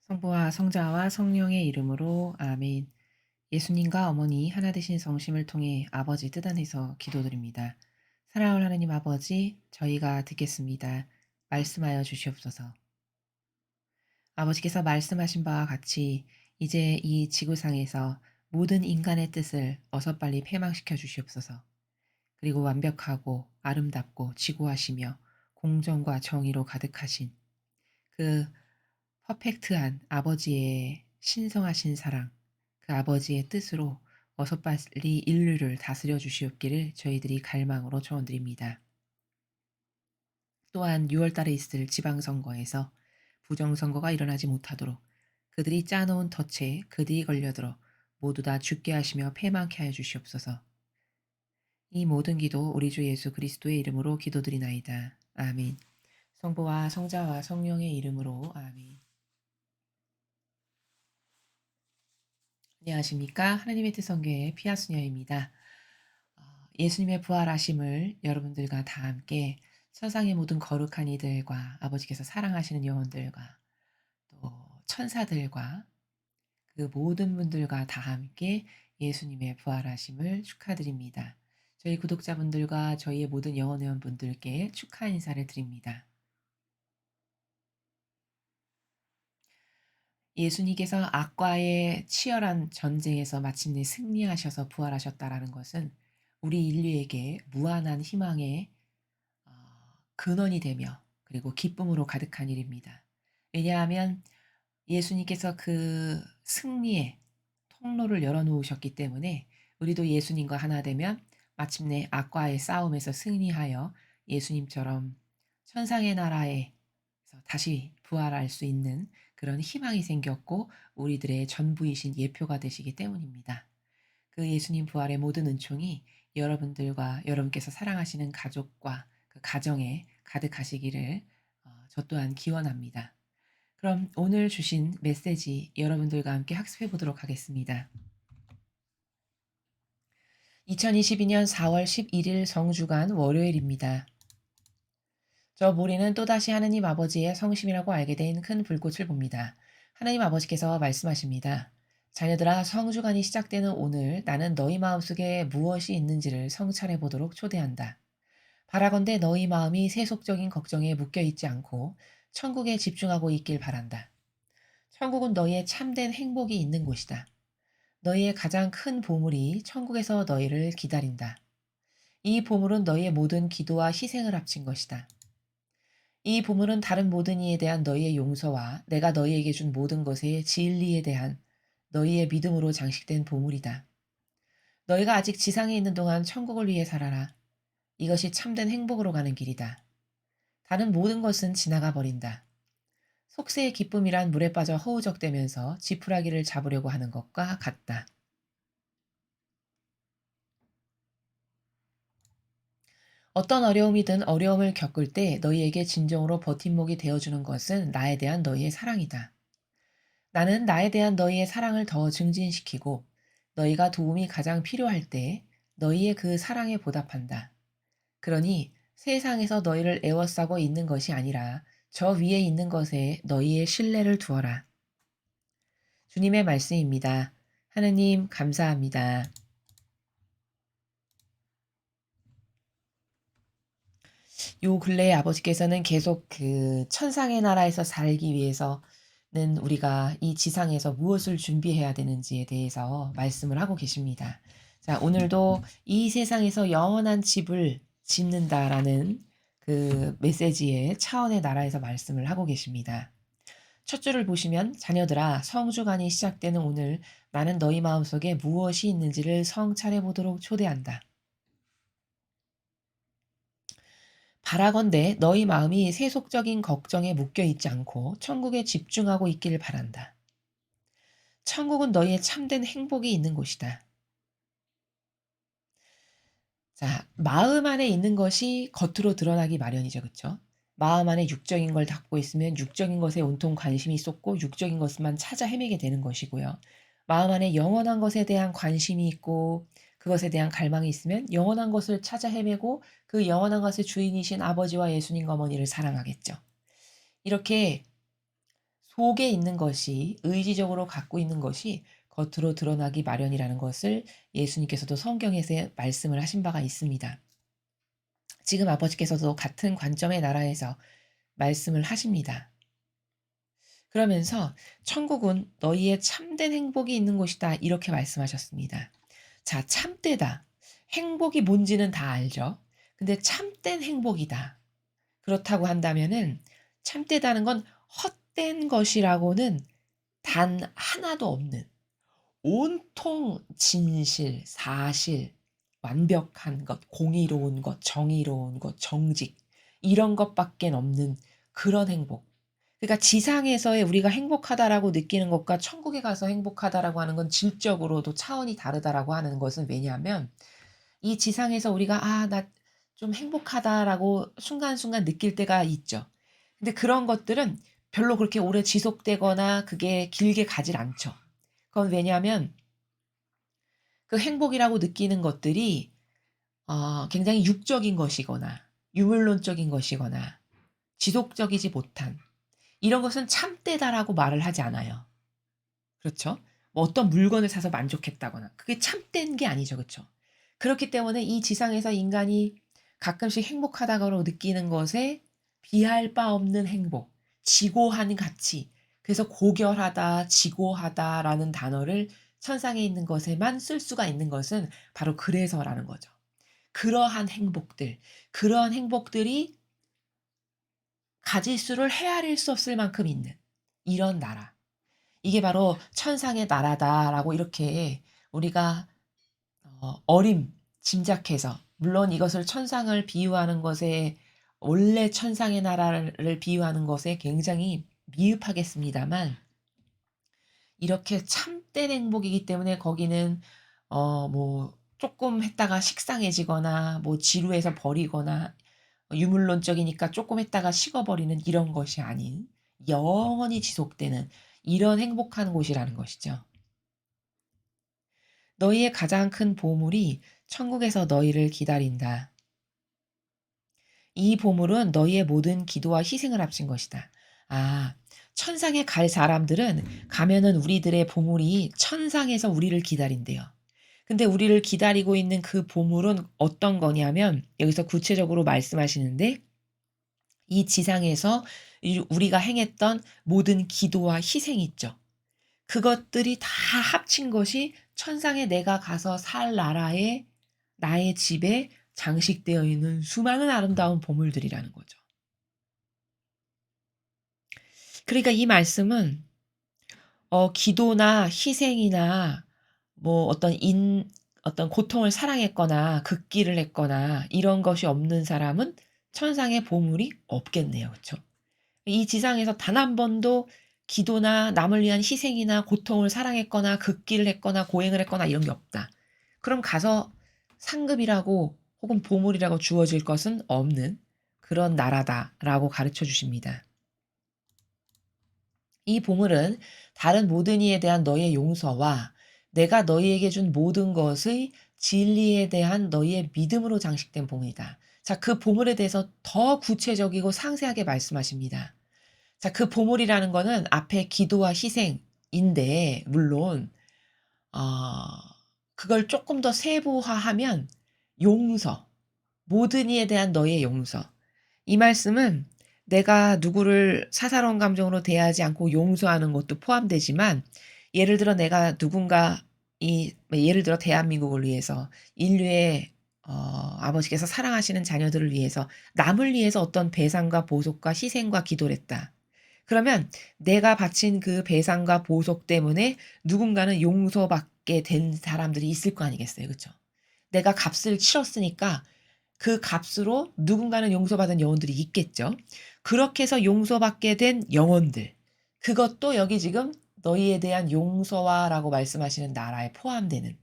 성부와 성자와 성령의 이름으로 아멘. 예수님과 어머니 하나 되신 성심을 통해 아버지 뜻 안에서 기도드립니다. 사랑하는 하나님 아버지, 저희가 듣겠습니다. 말씀하여 주시옵소서. 아버지께서 말씀하신 바와 같이 이제 이 지구상에서 모든 인간의 뜻을 어서 빨리 패망시켜 주시옵소서. 그리고 완벽하고 아름답고 지고하시며 공정과 정의로 가득하신 그 퍼펙트한 아버지의 신성하신 사랑, 그 아버지의 뜻으로 어서 빨리 인류를 다스려 주시옵기를 저희들이 갈망으로 초원드립니다. 또한 6월 달에 있을 지방선거에서 부정선거가 일어나지 못하도록 그들이 짜놓은 덫에 그들이 걸려들어 모두 다 죽게 하시며 패망케 하여 주시옵소서. 이 모든 기도 우리 주 예수 그리스도의 이름으로 기도드리나이다. 아멘. 성부와 성자와 성령의 이름으로 아멘. 안녕하십니까? 하나님의 뜻 성교의 피아수녀입니다. 예수님의 부활하심을 여러분들과 다 함께 세상의 모든 거룩한 이들과 아버지께서 사랑하시는 영혼들과 또 천사들과 그 모든 분들과 다 함께 예수님의 부활하심을 축하드립니다. 저희 구독자분들과 저희의 모든 영혼 회원분들께 축하 인사를 드립니다. 예수님께서 악과의 치열한 전쟁에서 마침내 승리하셔서 부활하셨다라는 것은 우리 인류에게 무한한 희망의 어, 근원이 되며 그리고 기쁨으로 가득한 일입니다. 왜냐하면 예수님께서 그 승리의 통로를 열어놓으셨기 때문에 우리도 예수님과 하나 되면 마침내 악과의 싸움에서 승리하여 예수님처럼 천상의 나라에서 다시 부활할 수 있는 그런 희망이 생겼고 우리들의 전부이신 예표가 되시기 때문입니다. 그 예수님 부활의 모든 은총이 여러분들과 여러분께서 사랑하시는 가족과 그 가정에 가득하시기를 저 또한 기원합니다. 그럼 오늘 주신 메시지 여러분들과 함께 학습해 보도록 하겠습니다. 2022년 4월 11일 성주간 월요일입니다. 저 모리는 또다시 하느님 아버지의 성심이라고 알게 된 큰 불꽃을 봅니다. 하나님 아버지께서 말씀하십니다. 자녀들아, 성주간이 시작되는 오늘 나는 너희 마음속에 무엇이 있는지를 성찰해 보도록 초대한다. 바라건대 너희 마음이 세속적인 걱정에 묶여 있지 않고 천국에 집중하고 있길 바란다. 천국은 너희의 참된 행복이 있는 곳이다. 너희의 가장 큰 보물이 천국에서 너희를 기다린다. 이 보물은 너희의 모든 기도와 희생을 합친 것이다. 이 보물은 다른 모든 이에 대한 너희의 용서와 내가 너희에게 준 모든 것의 진리에 대한 너희의 믿음으로 장식된 보물이다. 너희가 아직 지상에 있는 동안 천국을 위해 살아라. 이것이 참된 행복으로 가는 길이다. 다른 모든 것은 지나가 버린다. 속세의 기쁨이란 물에 빠져 허우적대면서 지푸라기를 잡으려고 하는 것과 같다. 어떤 어려움이든 어려움을 겪을 때 너희에게 진정으로 버팀목이 되어주는 것은 나에 대한 너희의 사랑이다. 나는 나에 대한 너희의 사랑을 더 증진시키고 너희가 도움이 가장 필요할 때 너희의 그 사랑에 보답한다. 그러니 세상에서 너희를 애워싸고 있는 것이 아니라 저 위에 있는 것에 너희의 신뢰를 두어라. 주님의 말씀입니다. 하느님 감사합니다. 요 근래에 아버지께서는 계속 그 천상의 나라에서 살기 위해서는 우리가 이 지상에서 무엇을 준비해야 되는지에 대해서 말씀을 하고 계십니다. 자, 오늘도 이 세상에서 영원한 집을 짓는다라는 그 메시지의 차원의 나라에서 말씀을 하고 계십니다. 첫 줄을 보시면 자녀들아 성주간이 시작되는 오늘 나는 너희 마음속에 무엇이 있는지를 성찰해 보도록 초대한다. 바라건대 너희 마음이 세속적인 걱정에 묶여 있지 않고 천국에 집중하고 있기를 바란다. 천국은 너희의 참된 행복이 있는 곳이다. 자, 마음 안에 있는 것이 겉으로 드러나기 마련이죠. 그쵸? 마음 안에 육적인 걸 담고 있으면 육적인 것에 온통 관심이 쏟고 육적인 것만 찾아 헤매게 되는 것이고요. 마음 안에 영원한 것에 대한 관심이 있고 그것에 대한 갈망이 있으면 영원한 것을 찾아 헤매고 그 영원한 것의 주인이신 아버지와 예수님과 어머니를 사랑하겠죠. 이렇게 속에 있는 것이 의지적으로 갖고 있는 것이 겉으로 드러나기 마련이라는 것을 예수님께서도 성경에서 말씀을 하신 바가 있습니다. 지금 아버지께서도 같은 관점의 나라에서 말씀을 하십니다. 그러면서 천국은 너희의 참된 행복이 있는 곳이다 이렇게 말씀하셨습니다. 자, 참되다. 행복이 뭔지는 다 알죠. 근데 참된 행복이다. 그렇다고 한다면은 참되다는 건 헛된 것이라고는 단 하나도 없는 온통 진실, 사실, 완벽한 것, 공의로운 것, 정의로운 것, 정직 이런 것밖엔 없는 그런 행복. 그러니까 지상에서의 우리가 행복하다라고 느끼는 것과 천국에 가서 행복하다라고 하는 건 질적으로도 차원이 다르다라고 하는 것은 왜냐하면 이 지상에서 우리가 '아 나 좀 행복하다.'라고 순간순간 느낄 때가 있죠. 근데 그런 것들은 별로 그렇게 오래 지속되거나 그게 길게 가질 않죠. 그건 왜냐하면 그 행복이라고 느끼는 것들이 굉장히 육적인 것이거나 유물론적인 것이거나 지속적이지 못한 이런 것은 "참되다."라고 말을 하지 않아요. 그렇죠? 뭐 어떤 물건을 사서 만족했다거나 그게 참된 게 아니죠. 그쵸? 그렇기 때문에 이 지상에서 인간이 가끔씩 행복하다고 느끼는 것에 비할 바 없는 행복, 지고한 가치 그래서 고결하다, 지고하다라는 단어를 천상에 있는 것에만 쓸 수가 있는 것은 바로 그래서라는 거죠. 그러한 행복들, 그러한 행복들이 가짓수를 헤아릴 수 없을 만큼 있는 이런 나라. 이게 바로 천상의 나라다라고 이렇게 우리가 짐작해서 물론 이것을 천상을 비유하는 것에 원래 천상의 나라를 비유하는 것에 굉장히 미흡하겠습니다만 이렇게 참된 행복이기 때문에 거기는 뭐 쪼끔 했다가 식상해지거나 뭐 지루해서 버리거나 유물론적이니까 쪼끔 했다가 식어버리는 이런 것이 아닌 영원히 지속되는 이런 행복한 곳이라는 것이죠. 너희의 가장 큰 보물이 천국에서 너희를 기다린다. 이 보물은 너희의 모든 기도와 희생을 합친 것이다. 아, 천상에 갈 사람들은 가면은 우리들의 보물이 천상에서 우리를 기다린대요. 근데 우리를 기다리고 있는 그 보물은 어떤 거냐면 여기서 구체적으로 말씀하시는데 이 지상에서 우리가 행했던 모든 기도와 희생 있죠. 그것들이 다 합친 것이 천상에 내가 가서 살 나라에 나의 집에 장식되어 있는 수많은 아름다운 보물들이라는 거죠. 그러니까 이 말씀은 기도나 희생이나 뭐 어떤 고통을 사랑했거나 극기를 했거나 이런 것이 없는 사람은 천상에 보물이 없겠네요. 그쵸? 이 지상에서 단 한 번도 기도나 남을 위한 희생이나 고통을 사랑했거나 극기를 했거나 고행을 했거나 이런 게 없다. 그럼 가서 상급이라고 혹은 보물이라고 주어질 것은 없는 그런 나라다라고 가르쳐 주십니다. 이 보물은 다른 모든 이에 대한 너의 용서와 내가 너희에게 준 모든 것의 진리에 대한 너희의 믿음으로 장식된 보물이다. 자, 그 보물에 대해서 더 구체적이고 상세하게 말씀하십니다. 자, 그 보물이라는 거는 앞에 기도와 희생인데 물론 어 그걸 쪼끔 더 세부화하면 용서, 모든 이에 대한 너의 용서. 이 말씀은 내가 누구를 사사로운 감정으로 대하지 않고 용서하는 것도 포함되지만 예를 들어 내가 누군가 예를 들어 대한민국을 위해서 인류의 아버지께서 사랑하시는 자녀들을 위해서 남을 위해서 어떤 배상과 보속과 희생과 기도를 했다. 그러면 내가 바친 그 배상과 보속 때문에 누군가는 용서받게 된 사람들이 있을 거 아니겠어요. 그쵸? 내가 값을 치렀으니까 그 값으로 누군가는 용서받은 영혼들이 있겠죠. 그렇게 해서 용서받게 된 영혼들. 그것도 여기 지금 "너희에 대한 용서와"라고 말씀하시는 나라에 포함되는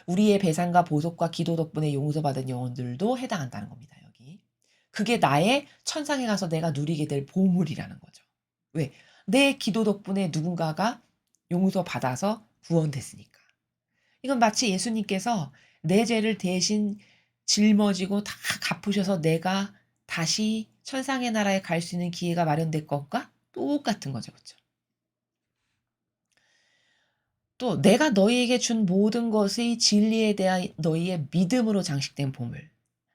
우리의 배상과 보속과 기도 덕분에 용서받은 영혼들도 해당한다는 겁니다 여기. 그게 나의 천상에 가서 내가 누리게 될 보물이라는 거죠. 왜? 내 기도 덕분에 누군가가 용서받아서 구원됐으니까. 이건 마치 예수님께서 내 죄를 대신 짊어지고 다 갚으셔서 내가 다시 천상의 나라에 갈 수 있는 기회가 마련될 건가? 똑같은 거죠. 그쵸? 또 내가 너희에게 준 모든 것의 진리에 대한 너희의 믿음으로 장식된 보물.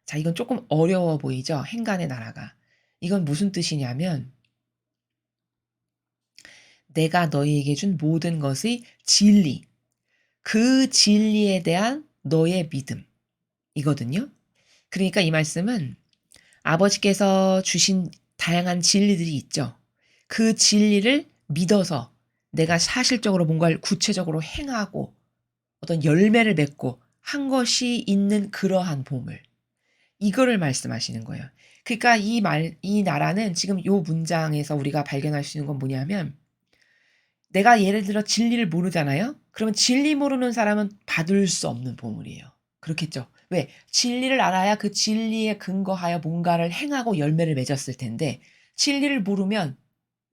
자, 이건 조금 어려워 보이죠? 행간의 나라가. 이건 무슨 뜻이냐면 내가 너희에게 준 모든 것의 진리, 그 진리에 대한 너의 믿음 이거든요. 그러니까 이 말씀은 아버지께서 주신 다양한 진리들이 있죠. 그 진리를 믿어서 내가 사실적으로 뭔가를 구체적으로 행하고 어떤 열매를 맺고 한 것이 있는 그러한 보물. 이거를 말씀하시는 거예요. 그러니까 이 나라는 지금 요 문장에서 우리가 발견할 수 있는 건 뭐냐면 내가 예를 들어 진리를 모르잖아요? 그러면 진리 모르는 사람은 받을 수 없는 보물이에요. 그렇겠죠? 왜? 진리를 알아야 그 진리에 근거하여 뭔가를 행하고 열매를 맺었을 텐데 진리를 모르면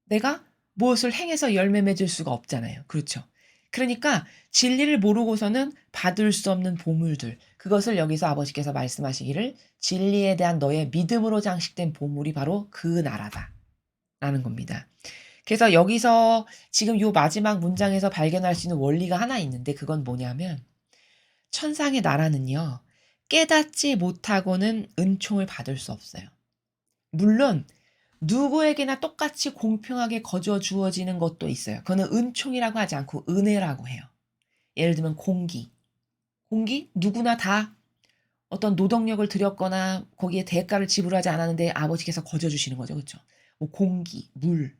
내가 무엇을 행해서 열매 맺을 수가 없잖아요. 그렇죠? 그러니까 진리를 모르고서는 받을 수 없는 보물들, 그것을 여기서 아버지께서 말씀하시기를 진리에 대한 너의 믿음으로 장식된 보물이 바로 그 나라다라는 겁니다. 그래서 여기서 지금 요 마지막 문장에서 발견할 수 있는 원리가 하나 있는데 그건 뭐냐면 천상의 나라는요. 깨닫지 못하고는 은총을 받을 수 없어요. 물론 누구에게나 똑같이 공평하게 거저 주어지는 것도 있어요. 그거는 은총이라고 하지 않고 은혜라고 해요. 예를 들면 공기. 공기 누구나 다 어떤 노동력을 들였거나 거기에 대가를 지불하지 않았는데 아버지께서 거저 주시는 거죠. 그렇죠? 뭐 공기, 물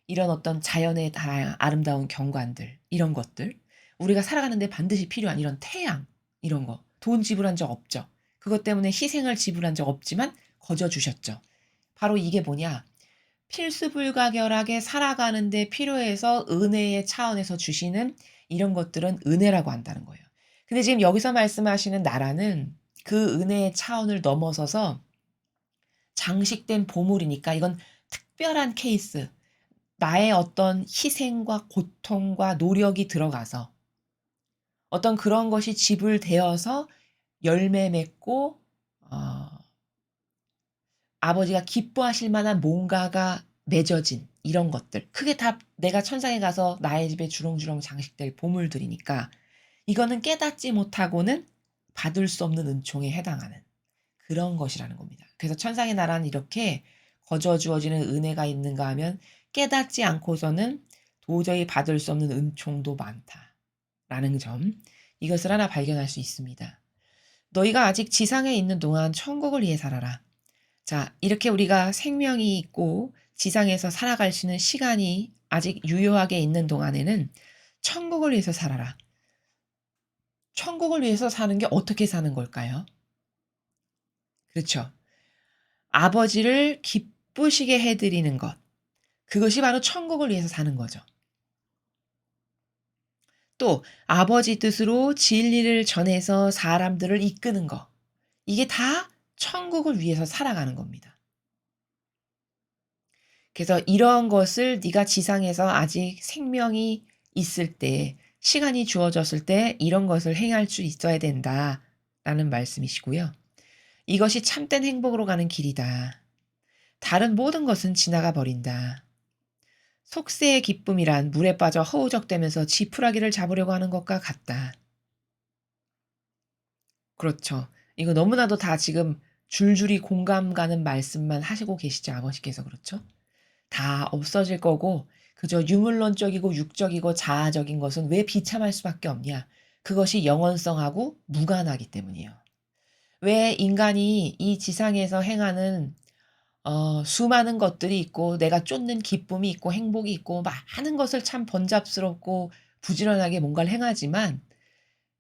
이런 어떤 자연의 다양한 아름다운 경관들 이런 것들 우리가 살아가는데 반드시 필요한 이런 태양 이런 거 돈 지불한 적 없죠. 그것 때문에 희생을 지불한 적 없지만 거저 주셨죠. 바로 이게 뭐냐? 필수불가결하게 살아가는 데 필요해서 은혜의 차원에서 주시는 이런 것들은 은혜라고 한다는 거예요. 근데 지금 여기서 말씀하시는 나라는 그 은혜의 차원을 넘어서서 장식된 보물이니까 이건 특별한 케이스, 나의 어떤 희생과 고통과 노력이 들어가서 어떤 그런 것이 지불되어서 열매 맺고 어 아버지가 기뻐하실 만한 뭔가가 맺어진 이런 것들. 그게 다 내가 천상에 가서 나의 집에 주렁주렁 장식될 보물들이니까 이거는 깨닫지 못하고는 받을 수 없는 은총에 해당하는 그런 것이라는 겁니다. 그래서 천상의 나라는 이렇게 거저 주어지는 은혜가 있는가 하면 깨닫지 않고서는 도저히 받을 수 없는 은총도 많다라는 점. 이것을 하나 발견할 수 있습니다. 너희가 아직 지상에 있는 동안 천국을 위해 살아라. 자, 이렇게 우리가 생명이 있고 지상에서 살아갈 수 있는 시간이 아직 유효하게 있는 동안에는 천국을 위해서 살아라. 천국을 위해서 사는 게 어떻게 사는 걸까요? 그렇죠. 아버지를 기쁘시게 해드리는 것. 그것이 바로 천국을 위해서 사는 거죠. 또 아버지 뜻으로 진리를 전해서 사람들을 이끄는 것. 이게 다 천국을 위해서 살아가는 겁니다. 그래서 이런 것을 네가 지상에서 아직 생명이 있을 때, 시간이 주어졌을 때 이런 것을 행할 수 있어야 된다라는 말씀이시고요. 이것이 참된 행복으로 가는 길이다. 다른 모든 것은 지나가 버린다. 속세의 기쁨이란 물에 빠져 허우적대면서 지푸라기를 잡으려고 하는 것과 같다. 그렇죠. 이거 너무나도 다 지금 줄줄이 공감 가는 말씀만 하시고 계시죠, 아버지께서. 그렇죠? 다 없어질 거고 그저 유물론적이고 육적이고 자아적인 것은 왜 비참할 수밖에 없냐? 그것이 영원성하고 무관하기 때문이에요. 왜 인간이 이 지상에서 행하는 수많은 것들이 있고 내가 쫓는 기쁨이 있고 행복이 있고 많은 것을 참 번잡스럽고 부지런하게 뭔가를 행하지만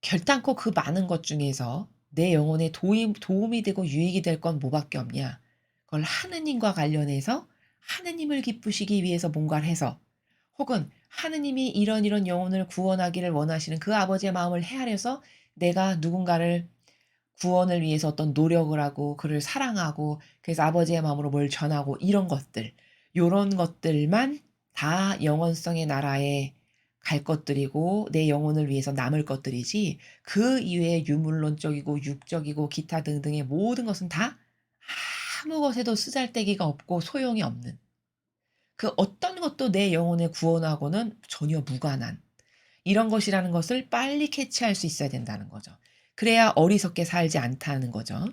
결단코 그 많은 것 중에서 내 영혼에 도움이 되고 유익이 될 건 뭐밖에 없냐? 그걸 하느님과 관련해서 하느님을 기쁘시기 위해서 뭔가를 해서 혹은 하느님이 이런 영혼을 구원하기를 원하시는 그 아버지의 마음을 헤아려서 내가 누군가를 구원을 위해서 어떤 노력을 하고 그를 사랑하고 그래서 아버지의 마음으로 뭘 전하고 이런 것들 요런 것들만 다 영원성의 나라에 갈 것들이고 내 영혼을 위해서 남을 것들이지 그 이외의 유물론적이고 육적이고 기타 등등의 모든 것은 다 아무 것에도 쓰잘데기가 없고 소용이 없는 그 어떤 것도 내 영혼의 구원하고는 전혀 무관한 이런 것이라는 것을 빨리 캐치할 수 있어야 된다는 거죠. 그래야 어리석게 살지 않다는 거죠.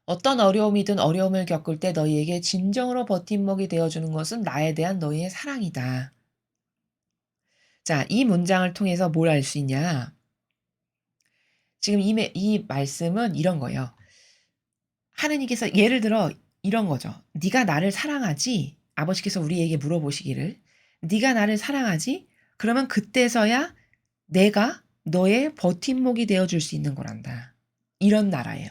어떤 어려움이든 어려움을 겪을 때 너희에게 진정으로 버팀목이 되어주는 것은 나에 대한 너희의 사랑이다. 자, 이 문장을 통해서 뭘 알 수 있냐? 지금 이 말씀은 이런 거예요. 하느님께서 예를 들어 이런 거죠. "네가 나를 사랑하지?" 아버지께서 우리에게 물어보시기를 "네가 나를 사랑하지?" 그러면 그때서야 내가 너의 버팀목이 되어 줄 수 있는 거란다. 이런 나라예요.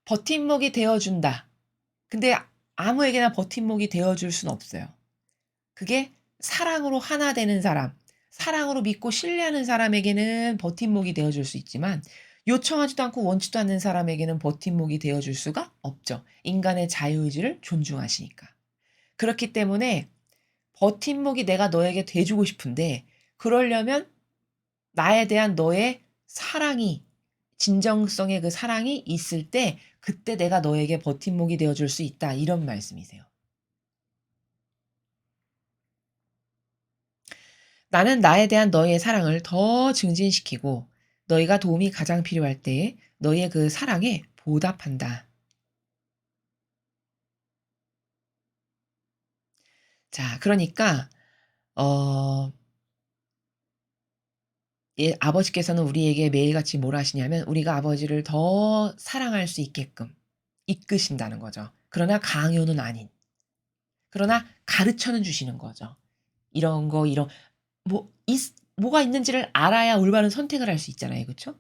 버팀목이 되어 준다. 근데 아무에게나 버팀목이 되어 줄 수는 없어요. 그게 사랑으로 하나 되는 사람, 사랑으로 믿고 신뢰하는 사람에게는 버팀목이 되어 줄 수 있지만 요청하지도 않고 원치도 않는 사람에게는 버팀목이 되어 줄 수가 없죠. 인간의 자유의지를 존중하시니까. 그렇기 때문에 버팀목이 내가 너에게 돼 주고 싶은데 그러려면 나에 대한 너의 사랑이 진정성의 그 사랑이 있을 때 그때 내가 너에게 버팀목이 되어 줄 수 있다. 이런 말씀이세요. 나는 나에 대한 너의 사랑을 더 증진시키고 너희가 도움이 가장 필요할 때에 너희의 그 사랑에 보답한다. 자, 그러니까 어 예 아버지께서는 우리에게 매일같이 뭘 하시냐면 우리가 아버지를 더 사랑할 수 있게끔 이끄신다는 거죠. 그러나 강요는 아닌. 그러나 가르쳐는 주시는 거죠. 이런 거 이런 뭐가 있는지를 알아야 올바른 선택을 할 수 있잖아요. 그쵸?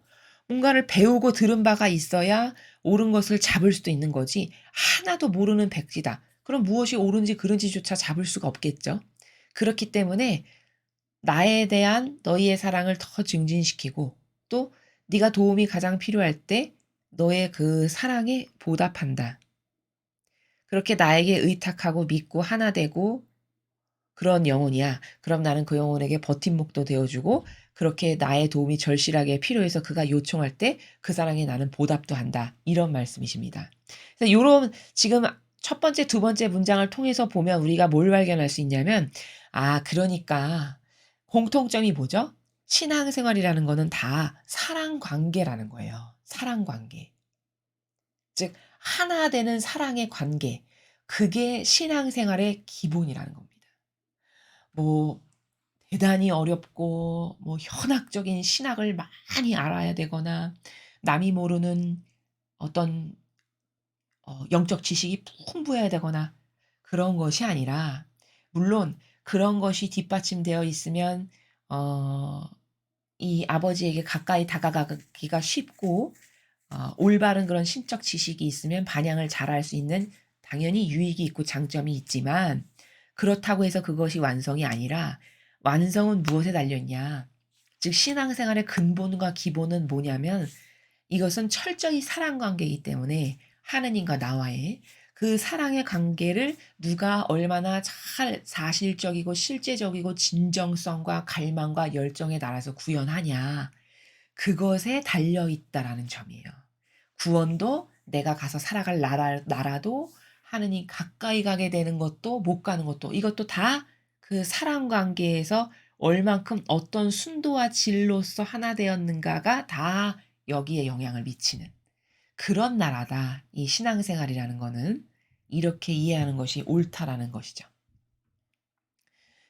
뭔가를 배우고 들은 바가 있어야 옳은 것을 잡을 수도 있는 거지 하나도 모르는 백지다. 그럼 무엇이 옳은지 그른지조차 잡을 수가 없겠죠. 그렇기 때문에 나에 대한 너희의 사랑을 더 증진시키고 또 네가 도움이 가장 필요할 때 너의 그 사랑에 보답한다. 그렇게 나에게 의탁하고 믿고 하나 되고 그런 영혼이야. 그럼 나는 그 영혼에게 버팀목도 되어 주고 그렇게 나의 도움이 절실하게 필요해서 그가 요청할 때 그 사랑에 나는 보답도 한다. 이런 말씀이십니다. 그래서 요런 지금 첫 번째, 두 번째 문장을 통해서 보면 우리가 뭘 발견할 수 있냐면 그러니까 공통점이 뭐죠? 신앙생활이라는 거는 다 사랑 관계라는 거예요. 사랑 관계. 즉 하나 되는 사랑의 관계. 그게 신앙생활의 기본이라는 겁니다. 뭐 대단히 어렵고 뭐 현학적인 신학을 많이 알아야 되거나 남이 모르는 어떤 영적 지식이 풍부해야 되거나 그런 것이 아니라 물론 그런 것이 뒷받침되어 있으면 어 이 아버지에게 가까이 다가가기가 쉽고 올바른 그런 신적 지식이 있으면 반영을 잘할 수 있는 당연히 유익이 있고 장점이 있지만 그렇다고 해서 그것이 완성이 아니라 완성은 무엇에 달려 있냐. 즉 신앙생활의 근본과 기본은 뭐냐면 이것은 철저히 사랑 관계이기 때문에 하느님과 나와의 그 사랑의 관계를 누가 얼마나 잘 사실적이고 실제적이고 진정성과 갈망과 열정에 따라서 구현하냐. 그것에 달려 있다라는 점이에요. 구원도 내가 가서 살아갈 나라도 하느님 가까이 가게 되는 것도 못 가는 것도 이것도 다 그 사랑 관계에서 얼만큼 어떤 순도와 질로서 하나 되었는가가 다 여기에 영향을 미치는 그런 나라다. 이 신앙생활이라는 거는 이렇게 이해하는 것이 옳다라는 것이죠.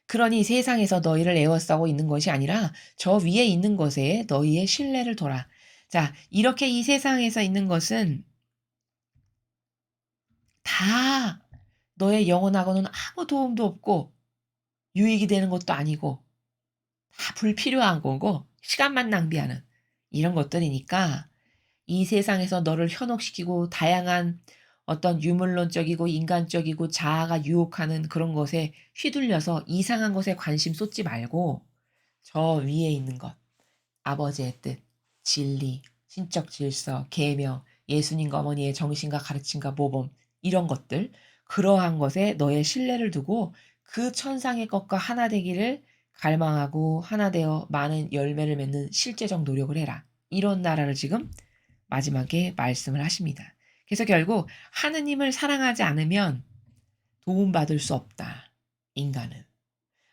그러니 세상에서 너희를 에워싸고 있는 것이 아니라 저 위에 있는 것에 너희의 신뢰를 둬라. 자, 이렇게 이 세상에서 있는 것은 다 너의 영혼하고는 아무 도움도 없고 유익이 되는 것도 아니고 다 불필요한 거고 시간만 낭비하는 이런 것들이니까 이 세상에서 너를 현혹시키고 다양한 어떤 유물론적이고 인간적이고 자아가 유혹하는 그런 것에 휘둘려서 이상한 것에 관심 쏟지 말고 저 위에 있는 것, 아버지의 뜻, 진리, 신적 질서, 계명, 예수님과 어머니의 정신과 가르침과 모범 이런 것들 그러한 것에 너의 신뢰를 두고 그 천상의 것과 하나 되기를 갈망하고 하나 되어 많은 열매를 맺는 실제적 노력을 해라. 이런 나라를 지금 마지막에 말씀을 하십니다. 그래서 결국 하느님을 사랑하지 않으면 도움받을 수 없다. 인간은.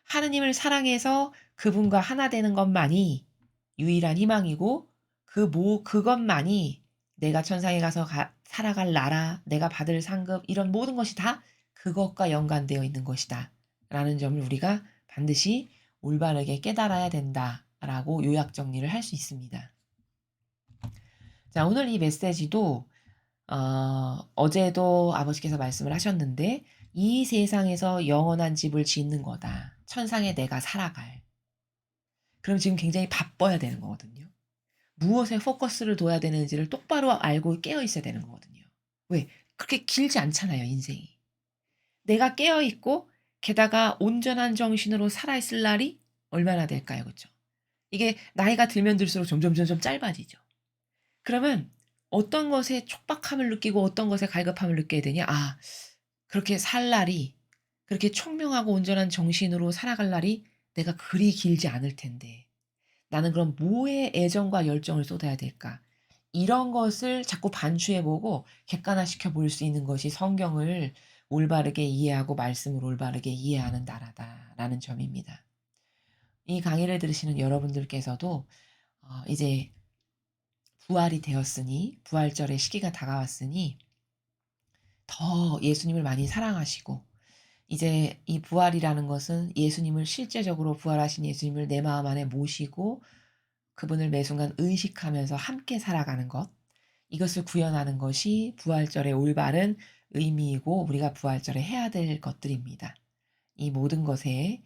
하느님을 사랑해서 그분과 하나 되는 것만이 유일한 희망이고 그것만이 내가 천상에 가서 살아갈 나라, 내가 받을 상급 이런 모든 것이 다 그것과 연관되어 있는 것이다. 라는 점을 우리가 반드시 올바르게 깨달아야 된다라고 요약 정리를 할 수 있습니다. 자, 오늘 이 메시지도 어제도 아버지께서 말씀을 하셨는데 이 세상에서 영원한 집을 짓는 거다. 천상에 내가 살아갈. 그럼 지금 굉장히 바빠야 되는 거거든요. 무엇에 포커스를 둬야 되는지를 똑바로 알고 깨어 있어야 되는 거거든요. 왜? 그렇게 길지 않잖아요, 인생이. 내가 깨어 있고 게다가 온전한 정신으로 살아 있을 날이 얼마나 될까요? 그쵸? 이게 나이가 들면 들수록 점점 짧아지죠. 그러면 어떤 것에 촉박함을 느끼고 어떤 것에 갈급함을 느껴야 되냐? 아, 그렇게 살 날이 그렇게 총명하고 온전한 정신으로 살아갈 날이 내가 그리 길지 않을 텐데 나는 그럼 뭐에 애정과 열정을 쏟아야 될까? 이런 것을 자꾸 반추해 보고 객관화시켜 볼 수 있는 것이 성경을 올바르게 이해하고 말씀을 올바르게 이해하는 나라다라는 점입니다. 이 강의를 들으시는 여러분들께서도 이제 부활이 되었으니 부활절의 시기가 다가왔으니 더 예수님을 많이 사랑하시고 이제 이 부활이라는 것은 예수님을 실제적으로 부활하신 예수님을 내 마음 안에 모시고 그분을 매 순간 의식하면서 함께 살아가는 것, 이것을 구현하는 것이 부활절의 올바른 의미이고 우리가 부활절에 해야 될 것들입니다. 이 모든 것에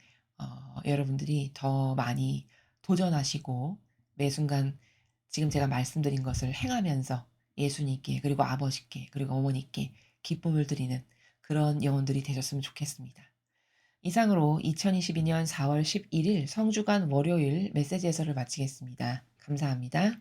여러분들이 더 많이 도전하시고 매 순간 지금 제가 말씀드린 것을 행하면서 예수님께 그리고 아버지께 그리고 어머니께 기쁨을 드리는 그런 영혼들이 되셨으면 좋겠습니다. 이상으로 2022년 4월 11일 성주간 월요일 메시지 해설을 마치겠습니다. 감사합니다.